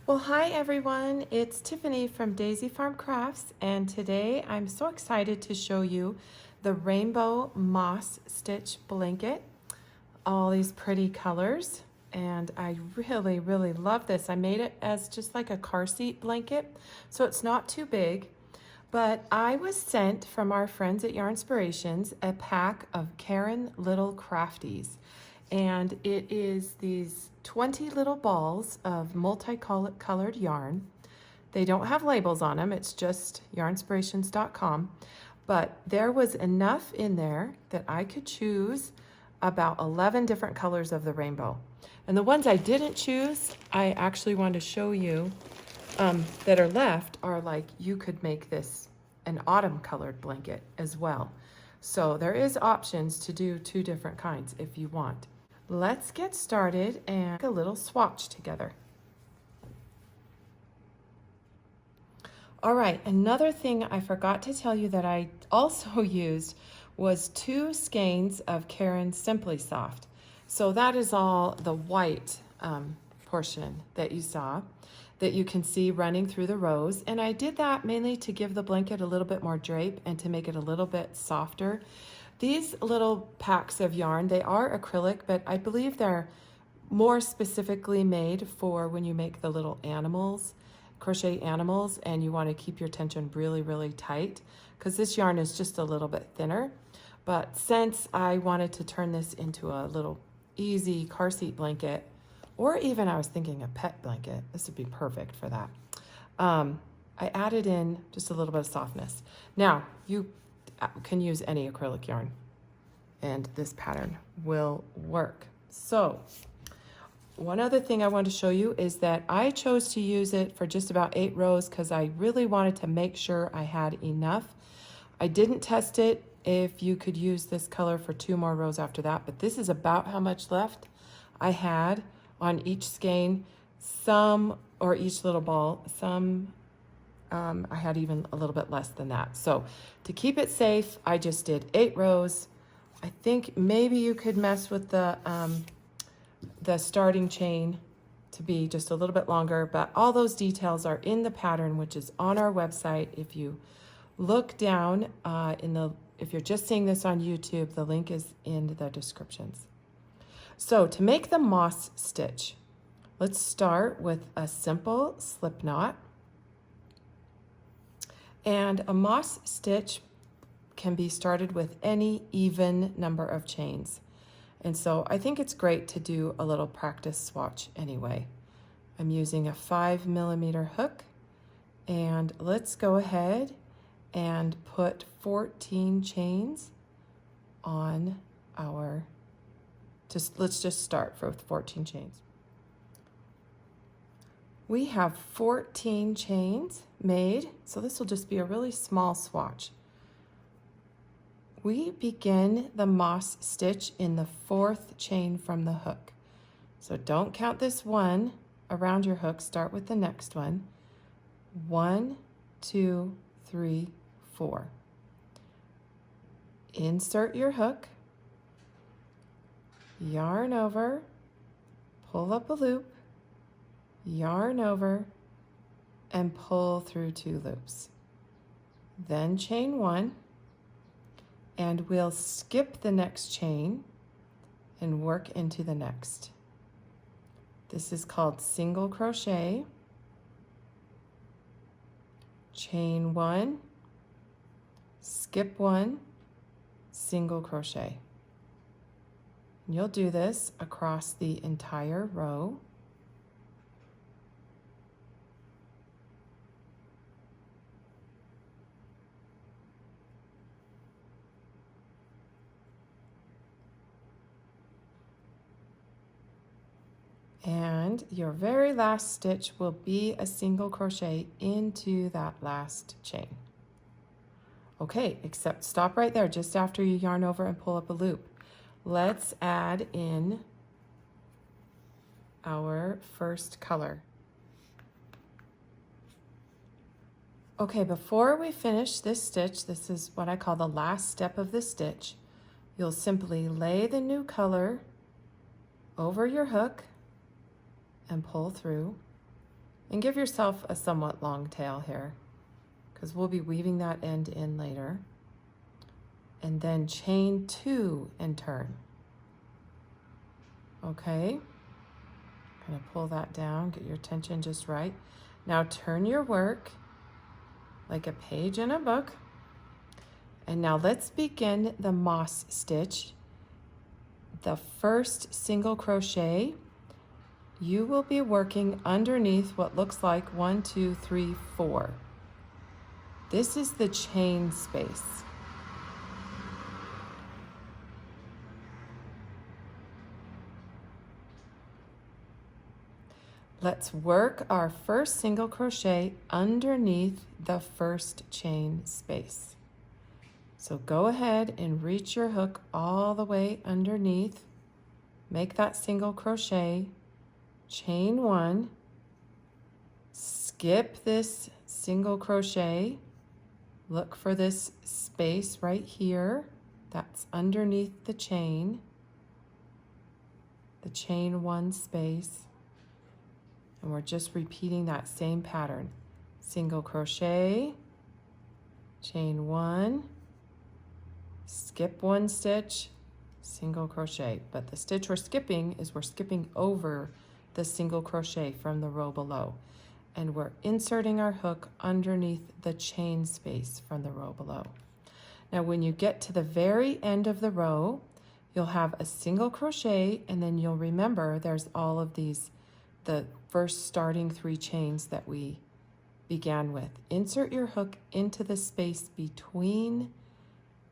Well, hi everyone, it's Tiffany from Daisy Farm Crafts, and today I'm so excited to show you the rainbow moss stitch blanket. All these pretty colors, and I really love this. I made it as just like a car seat blanket, so it's not too big. But I was sent from our friends at Yarnspirations a pack of Karen Little Crafties. And it is these 20 little balls of multicolored yarn. They don't have labels on them, it's just yarnspirations.com. But there was enough in there that I could choose about 11 different colors of the rainbow. And the ones I didn't choose, I actually want to show you that are left are like, you could make this an autumn colored blanket as well. So there is options to do two different kinds if you want. Let's get started and make a little swatch together. All right, another thing I forgot to tell you that I also used was 2 skeins of Karen Simply Soft. So that is all the white portion that you saw, that you can see running through the rows. And I did that mainly to give the blanket a little bit more drape and to make it a little bit softer. These little packs of yarn, they are acrylic, but I believe they're more specifically made for when you make the little animals, crochet animals, and you want to keep your tension really tight, because this yarn is just a little bit thinner. But since I wanted to turn this into a little easy car seat blanket, or even I was thinking a pet blanket, this would be perfect for that. I added in just a little bit of softness. Now, you can use any acrylic yarn and this pattern will work. So one other thing I want to show you is that I chose to use it for just about 8 rows because I really wanted to make sure I had enough. I didn't test it if you could use this color for 2 more rows after that, but this is about how much left I had on each skein. Some, or each little ball, some I had even a little bit less than that. So to keep it safe, I just did 8 rows. I think maybe you could mess with the starting chain to be just a little bit longer, but all those details are in the pattern, which is on our website. If you look down if you're just seeing this on YouTube, the link is in the descriptions. So to make the moss stitch, let's start with a simple slip knot. And a moss stitch can be started with any even number of chains. And so I think it's great to do a little practice swatch anyway. I'm using a 5mm hook, and let's go ahead and put 14 chains on our, let's just start with 14 chains. We have 14 chains made, so this will just be a really small swatch. We begin the moss stitch in the 4th chain from the hook. So don't count this one around your hook, start with the next one. 1, 2, 3, 4. Insert your hook, yarn over, pull up a loop, yarn over, and pull through 2 loops. Then chain 1, and we'll skip the next chain and work into the next. This is called single crochet. Chain 1, skip 1, single crochet. And you'll do this across the entire row. And your very last stitch will be a single crochet into that last chain. Okay, except stop right there just after you yarn over and pull up a loop. Let's add in our first color. Okay, before we finish this stitch, this is what I call the last step of the stitch. You'll simply lay the new color over your hook and pull through. And give yourself a somewhat long tail here, because we'll be weaving that end in later. And then chain 2 and turn. Okay, kind of pull that down, get your tension just right. Now turn your work like a page in a book. And now let's begin the moss stitch. The first single crochet, you will be working underneath what looks like 1, 2, 3, 4. This is the chain space. Let's work our first single crochet underneath the first chain space. So go ahead and reach your hook all the way underneath. Make that single crochet, chain 1, skip this single crochet, look for this space right here that's underneath the chain 1 space. And we're just repeating that same pattern. Single crochet, chain 1, skip 1 stitch, single crochet. But the stitch we're skipping is we're skipping over the single crochet from the row below. And we're inserting our hook underneath the chain space from the row below. Now when you get to the very end of the row, you'll have a single crochet, and then you'll remember there's all of these, the first starting 3 chains that we began with. Insert your hook into the space between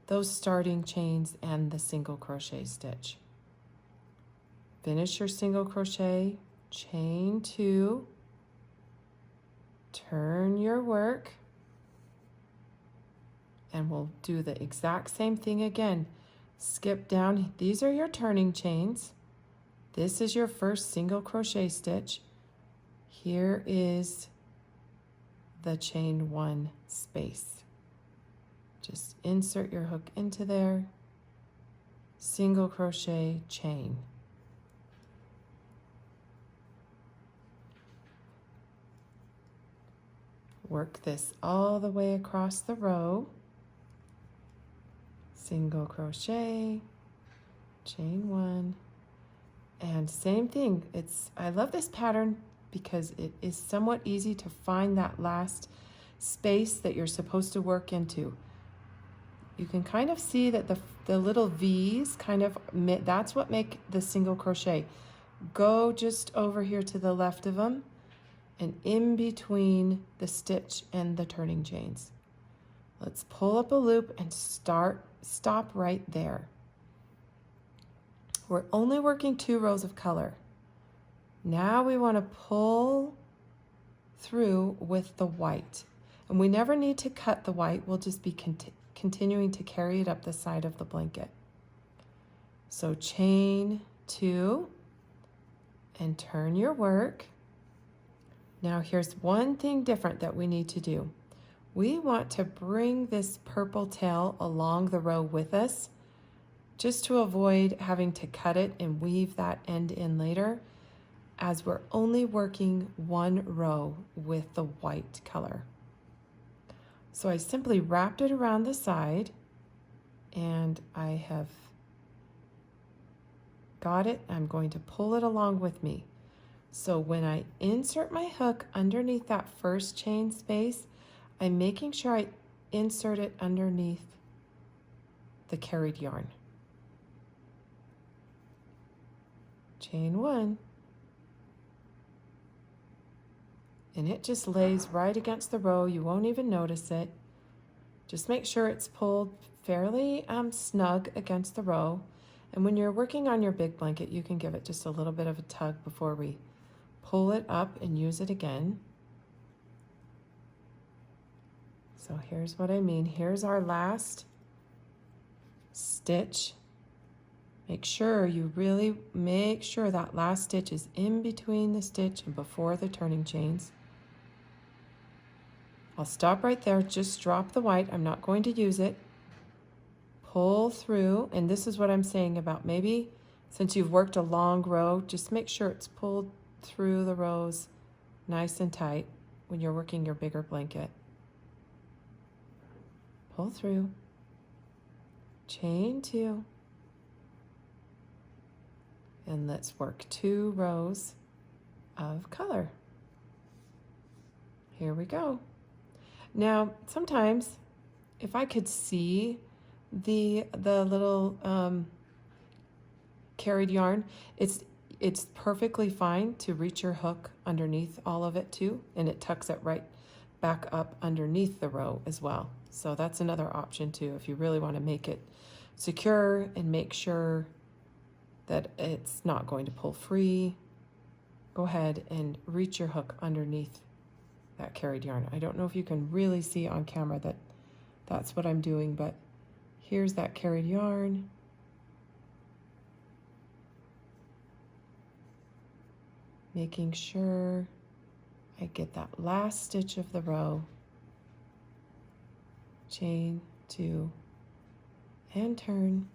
those starting chains and the single crochet stitch. Finish your single crochet, chain 2, turn your work, and we'll do the exact same thing again. Skip down, these are your turning chains. This is your first single crochet stitch. Here is the chain 1 space. Just insert your hook into there, single crochet, chain. Work this all the way across the row. Single crochet, chain 1, and same thing. I love this pattern because it is somewhat easy to find that last space that you're supposed to work into. You can kind of see that the little V's that's what make the single crochet. Go just over here to the left of them and in between the stitch and the turning chains. Let's pull up a loop and stop right there. We're only working 2 rows of color. Now we want to pull through with the white. And we never need to cut the white, we'll just be continuing to carry it up the side of the blanket. So chain 2 and turn your work. Now here's one thing different that we need to do. We want to bring this purple tail along the row with us, just to avoid having to cut it and weave that end in later, as we're only working 1 row with the white color. So I simply wrapped it around the side, and I have got it. I'm going to pull it along with me. So when I insert my hook underneath that first chain space, I'm making sure I insert it underneath the carried yarn. Chain 1. And it just lays right against the row. You won't even notice it. Just make sure it's pulled fairly snug against the row. And when you're working on your big blanket, you can give it just a little bit of a tug before we pull it up and use it again. So here's what I mean. Here's our last stitch. Make sure you really make sure that last stitch is in between the stitch and before the turning chains. I'll stop right there, just drop the white. I'm not going to use it. Pull through, and this is what I'm saying about maybe since you've worked a long row, just make sure it's pulled through the rows nice and tight when you're working your bigger blanket. Pull through, chain 2, and let's work 2 rows of color. Here we go. Now, sometimes if I could see the little carried yarn, it's perfectly fine to reach your hook underneath all of it too, and it tucks it right back up underneath the row as well. So that's another option too, if you really want to make it secure and make sure that it's not going to pull free. Go ahead and reach your hook underneath that carried yarn. I don't know if you can really see on camera that that's what I'm doing, but here's that carried yarn. Making sure I get that last stitch of the row. Chain 2 and turn.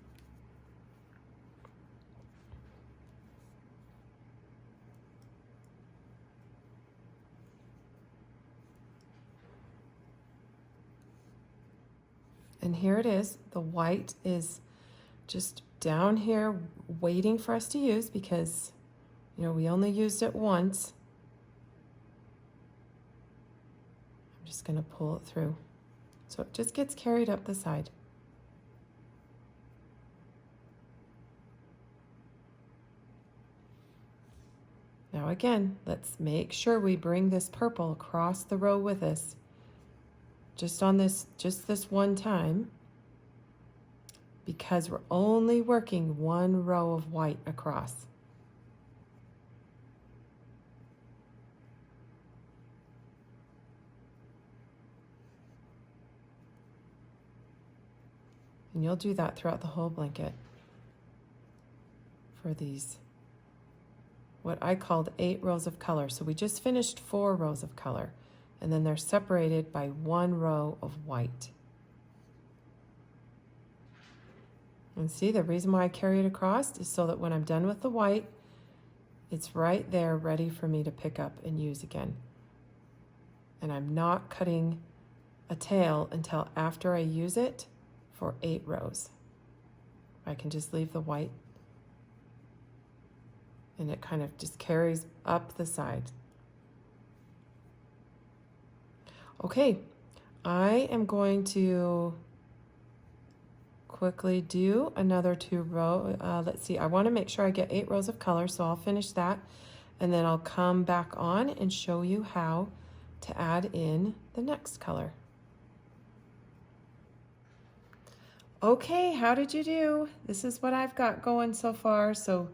And here it is. The white is just down here waiting for us to use because, you know, we only used it once. I'm just going to pull it through. So it just gets carried up the side. Now again, let's make sure we bring this purple across the row with us. Just this one time, because we're only working 1 row of white across. And you'll do that throughout the whole blanket for these, what I called 8 rows of color. So we just finished 4 rows of color, and then they're separated by 1 row of white. And see, the reason why I carry it across is so that when I'm done with the white, it's right there ready for me to pick up and use again. And I'm not cutting a tail until after I use it for 8 rows. I can just leave the white, and it kind of just carries up the side. Okay, I am going to quickly do another 2 rows. Let's see, I want to make sure I get 8 rows of color, so I'll finish that, and then I'll come back on and show you how to add in the next color. Okay, how did you do? This is what I've got going so far. So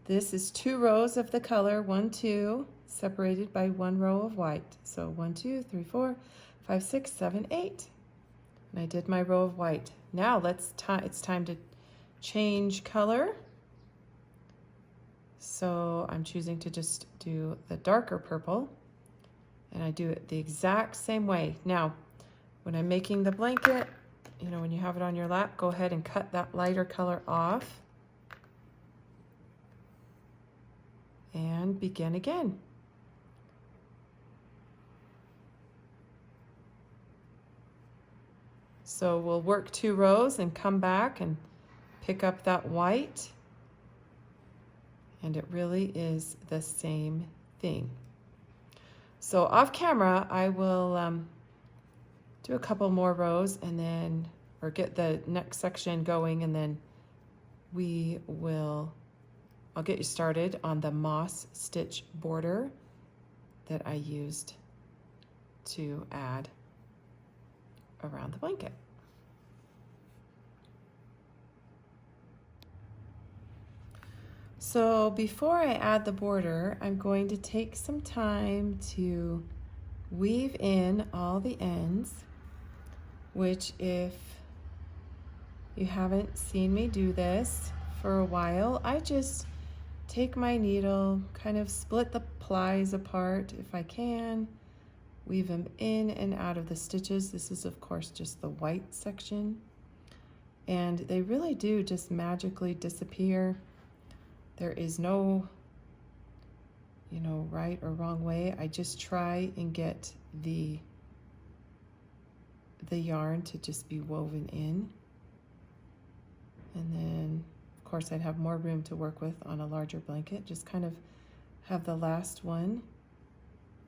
this is 2 rows of the color, 1, 2, separated by 1 row of white. So 1, 2, 3, 4, 5, 6, 7, 8. And I did my row of white. Now it's time to change color. So I'm choosing to just do the darker purple, and I do it the exact same way. Now, when I'm making the blanket, you know, when you have it on your lap, go ahead and cut that lighter color off and begin again. So we'll work 2 rows and come back and pick up that white, and it really is the same thing. So off camera, I will do a couple more rows and then, or get the next section going, and then I'll get you started on the moss stitch border that I used to add around the blanket. So before I add the border, I'm going to take some time to weave in all the ends, which, if you haven't seen me do this for a while, I just take my needle, kind of split the plies apart if I can, weave them in and out of the stitches. This is, of course, just the white section, and they really do just magically disappear. There is no you know, right or wrong way. I just try and get the yarn to just be woven in. And then, of course, I'd have more room to work with on a larger blanket. Just kind of have the last one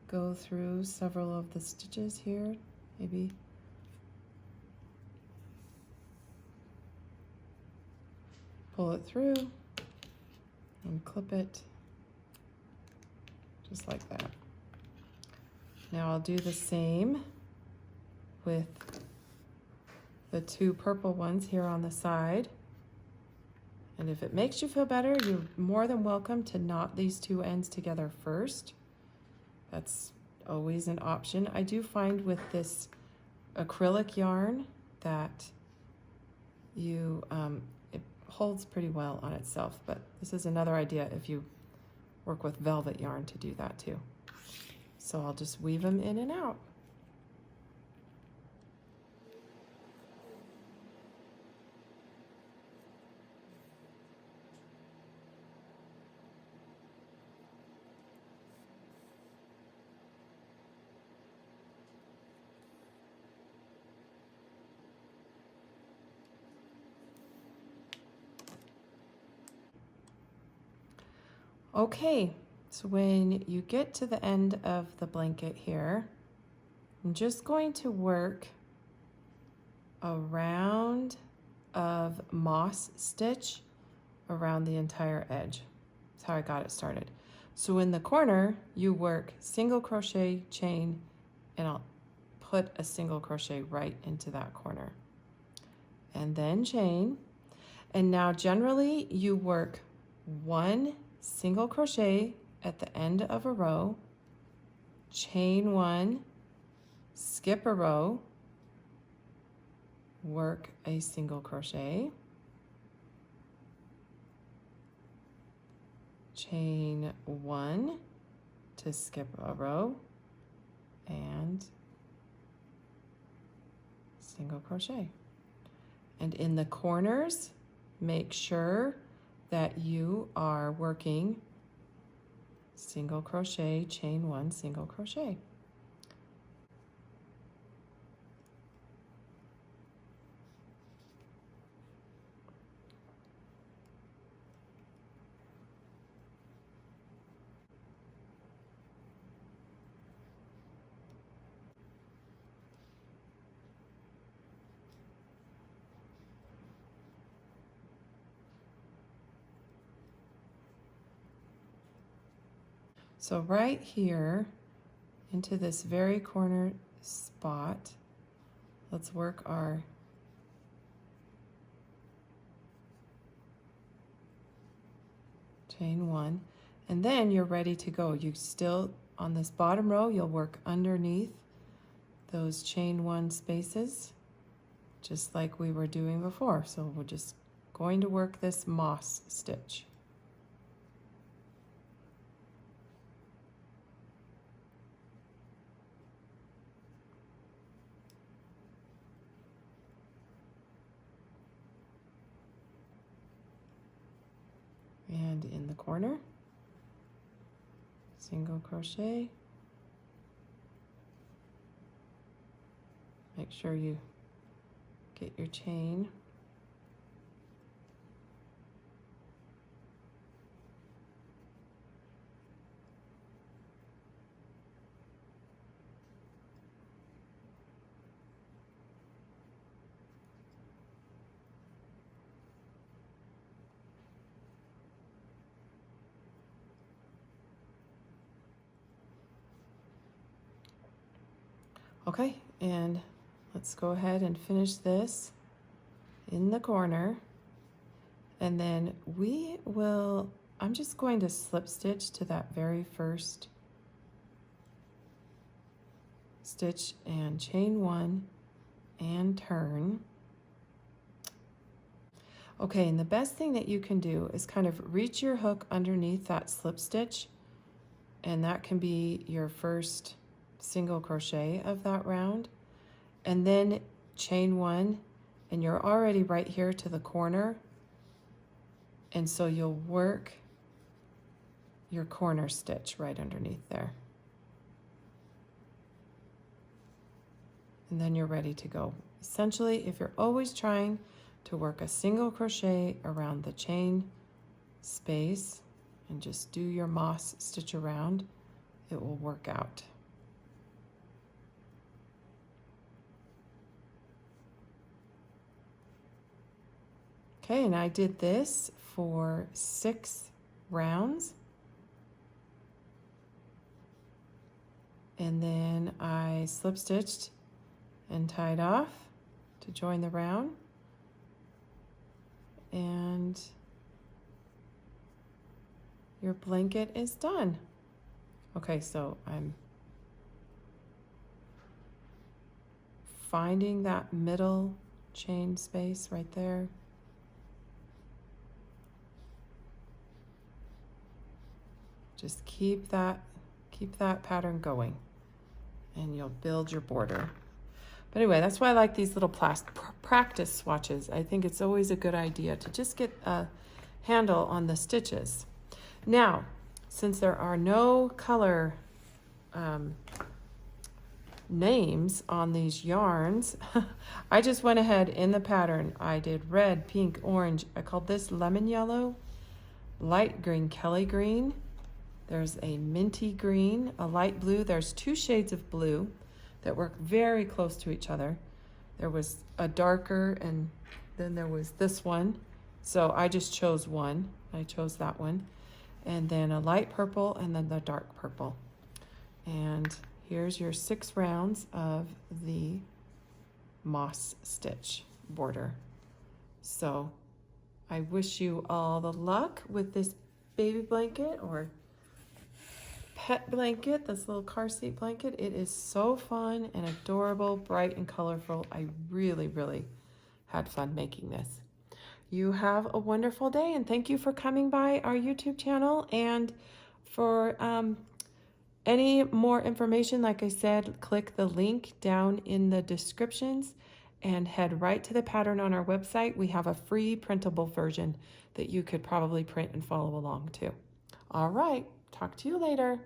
go through several of the stitches here, maybe. Pull it through and clip it just like that. Now I'll do the same with the two purple ones here on the side. And if it makes you feel better, you're more than welcome to knot these two ends together first. That's always an option. I do find with this acrylic yarn that it holds pretty well on itself, but this is another idea if you work with velvet yarn to do that too. So I'll just weave them in and out. Okay, so when you get to the end of the blanket here, I'm just going to work a round of moss stitch around the entire edge. That's how I got it started. So in the corner, you work single crochet, chain, and I'll put a single crochet right into that corner. And then chain. And now generally you work one single crochet at the end of a row, chain one, skip a row, work a single crochet, chain one to skip a row, and single crochet. And in the corners, make sure that you are working single crochet, chain one, single crochet. So right here into this very corner spot, let's work our chain one, and then you're ready to go. You still, on this bottom row, you'll work underneath those chain one spaces, just like we were doing before. So we're just going to work this moss stitch. And in the corner, single crochet. Make sure you get your chain. Okay, and let's go ahead and finish this in the corner. And then I'm just going to slip stitch to that very first stitch and chain one and turn. Okay, and the best thing that you can do is kind of reach your hook underneath that slip stitch, and that can be your first single crochet of that round, and then chain one, and you're already right here to the corner, and so you'll work your corner stitch right underneath there. And then you're ready to go. Essentially, if you're always trying to work a single crochet around the chain space and just do your moss stitch around, it will work out. Okay, and I did this for 6 rounds. And then I slip stitched and tied off to join the round. And your blanket is done. Okay, so I'm finding that middle chain space right there. Just keep that pattern going and you'll build your border. But anyway, that's why I like these little practice swatches. I think it's always a good idea to just get a handle on the stitches. Now, since there are no color names on these yarns, I just went ahead in the pattern. I did red, pink, orange. I called this lemon yellow, light green, Kelly green. There's a minty green, a light blue. There's 2 shades of blue that work very close to each other. There was a darker and then there was this one. So I just chose one. I chose that one. And then a light purple and then the dark purple. And here's your 6 rounds of the moss stitch border. So I wish you all the luck with this baby blanket or pet blanket, this little car seat blanket. It is so fun and adorable, bright and colorful. I really, really had fun making this. You have a wonderful day, and thank you for coming by our YouTube channel. And for any more information, like I said, click the link down in the descriptions and head right to the pattern on our website. We have a free printable version that you could probably print and follow along too. All right, talk to you later.